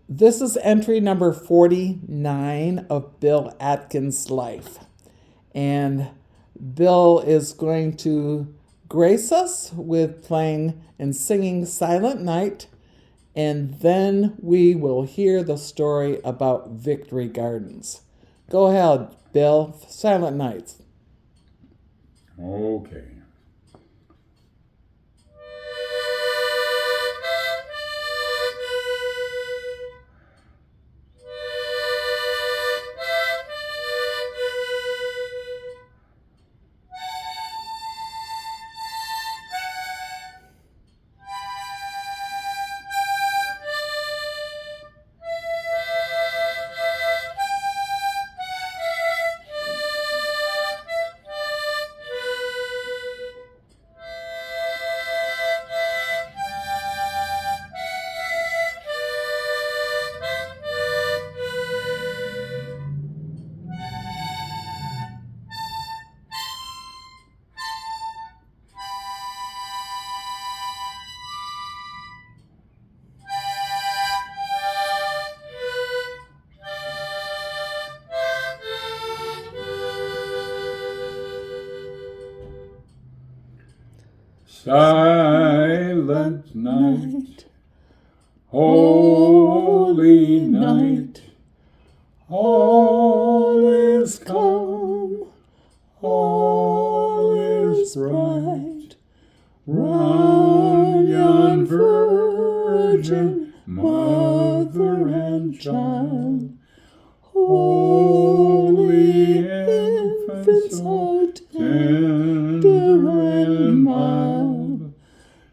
This is entry number 49 of Bill Adkin's life. And Bill is going to grace us with playing and singing Silent Night, and then we will hear the story about Victory Gardens. Go ahead, Bill. Silent Night. Okay. Silent night, holy night, all is calm, all is bright. Round yon virgin, mother and child, holy infant, so tender and mild,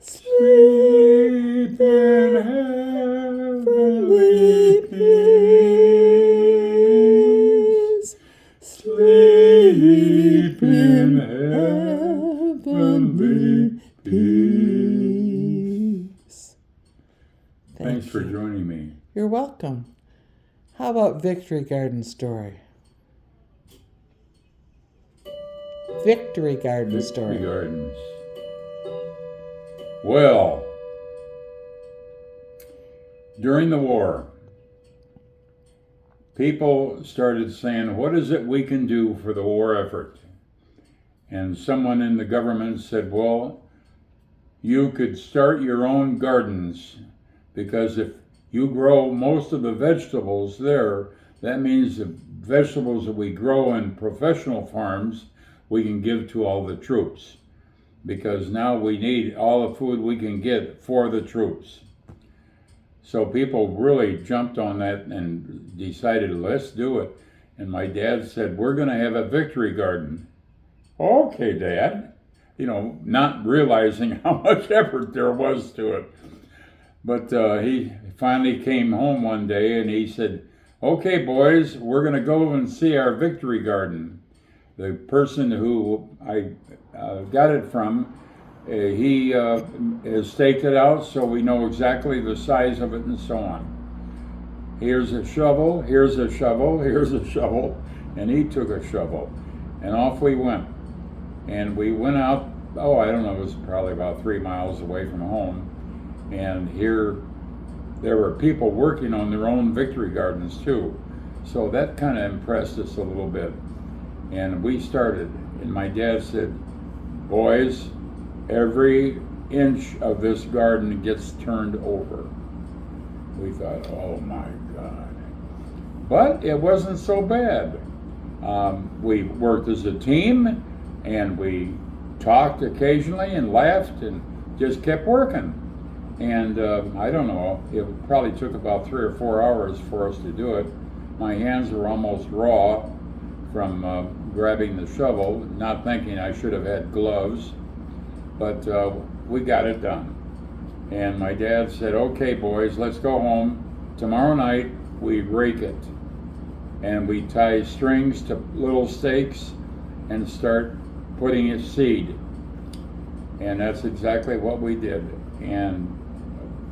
sleep in heavenly peace, sleep in heavenly peace. Thanks for joining me. You're welcome. How about Victory Garden story? Victory Garden story. Victory Gardens. Well, during the war, people started saying, what is it we can do for the war effort? And someone in the government said, well, you could start your own gardens, because if you grow most of the vegetables there, that means the vegetables that we grow in professional farms, we can give to all the troops. Because now we need all the food we can get for the troops. So people really jumped on that and decided, let's do it. And my dad said, we're going to have a victory garden. Okay, Dad. You know, not realizing how much effort there was to it. But he finally came home one day and he said, okay, boys, we're going to go and see our victory garden. The person who I got it from, he has staked it out so we know exactly the size of it and so on. Here's a shovel, here's a shovel, here's a shovel, and he took a shovel, and off we went. And we went out, I don't know, it was probably about 3 miles away from home, and here there were people working on their own victory gardens too. So that kind of impressed us a little bit. And we started, and my dad said, boys, every inch of this garden gets turned over. We thought, oh my God. But it wasn't so bad. We worked as a team, and we talked occasionally and laughed and just kept working. And I don't know, it probably took about 3 or 4 hours for us to do it. My hands were almost raw from grabbing the shovel, not thinking I should have had gloves, but we got it done. And my dad said, okay, boys, let's go home. Tomorrow night, we rake it. And we tie strings to little stakes and start putting it seed. And that's exactly what we did. And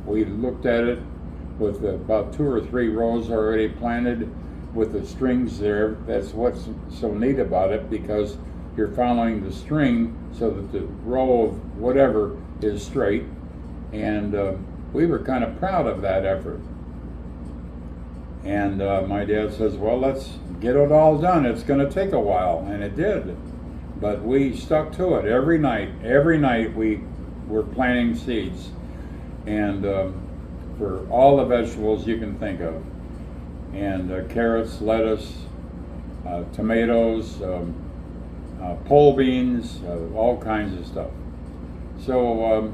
we looked at it with about 2 or 3 rows already planted with the strings there. That's what's so neat about it, because you're following the string so that the row of whatever is straight. And we were kind of proud of that effort. And my dad says, well, let's get it all done. It's going to take a while. And it did. But we stuck to it every night. Every night we were planting seeds. And for all the vegetables you can think of. And carrots, lettuce, tomatoes, pole beans, all kinds of stuff. So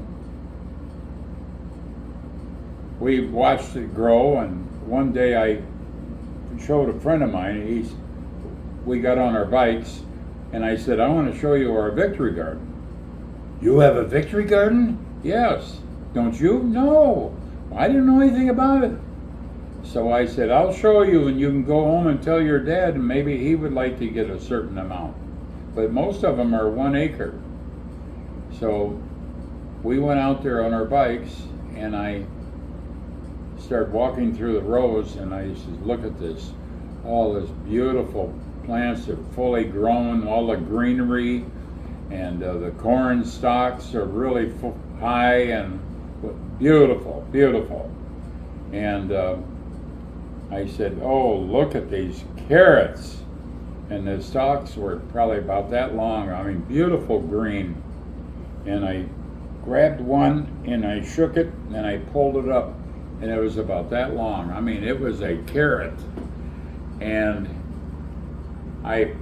we watched it grow, and one day I showed a friend of mine, we got on our bikes, and I said, I want to show you our victory garden. You have a victory garden? Yes. Don't you? No. I didn't know anything about it. So I said, I'll show you, and you can go home and tell your dad, and maybe he would like to get a certain amount. But most of them are 1 acre. So we went out there on our bikes, and I started walking through the rows, and I said, look at this. All this beautiful plants are fully grown, all the greenery, and the corn stalks are really high and beautiful, beautiful. And I said, oh, look at these carrots. And the stalks were probably about that long. I mean, beautiful green. And I grabbed one and I shook it and I pulled it up, and it was about that long. I mean, it was a carrot. And I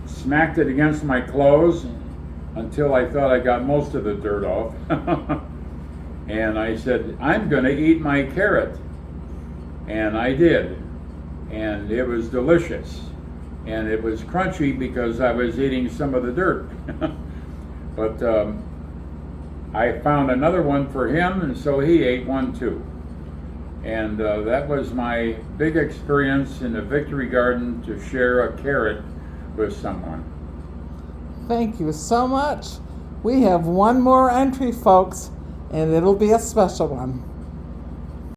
smacked it against my clothes until I thought I got most of the dirt off. And I said, I'm going to eat my carrot. And I did. And it was delicious. And it was crunchy because I was eating some of the dirt. But I found another one for him, and so he ate one too. And that was my big experience in the Victory Garden, to share a carrot with someone. Thank you so much. We have one more entry, folks, and it'll be a special one.